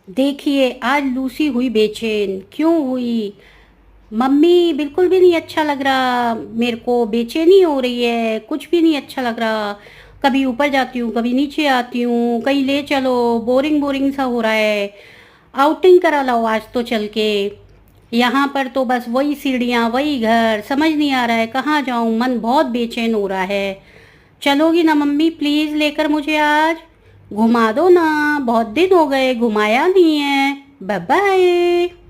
देखिए आज लूसी हुई बेचैन। क्यों हुई? मम्मी बिल्कुल भी नहीं अच्छा लग रहा मेरे को, बेचैनी हो रही है, कुछ भी नहीं अच्छा लग रहा। कभी ऊपर जाती हूँ, कभी नीचे आती हूँ, कहीं ले चलो, बोरिंग बोरिंग सा हो रहा है। आउटिंग करा लाओ आज तो चल के। यहाँ पर तो बस वही सीढ़ियाँ, वही घर, समझ नहीं आ रहा है कहाँ जाऊँ, मन बहुत बेचैन हो रहा है। चलोगी ना मम्मी प्लीज़ लेकर मुझे आज? घुमा दो ना, बहुत दिन हो गए घुमाया नहीं है। Bye bye.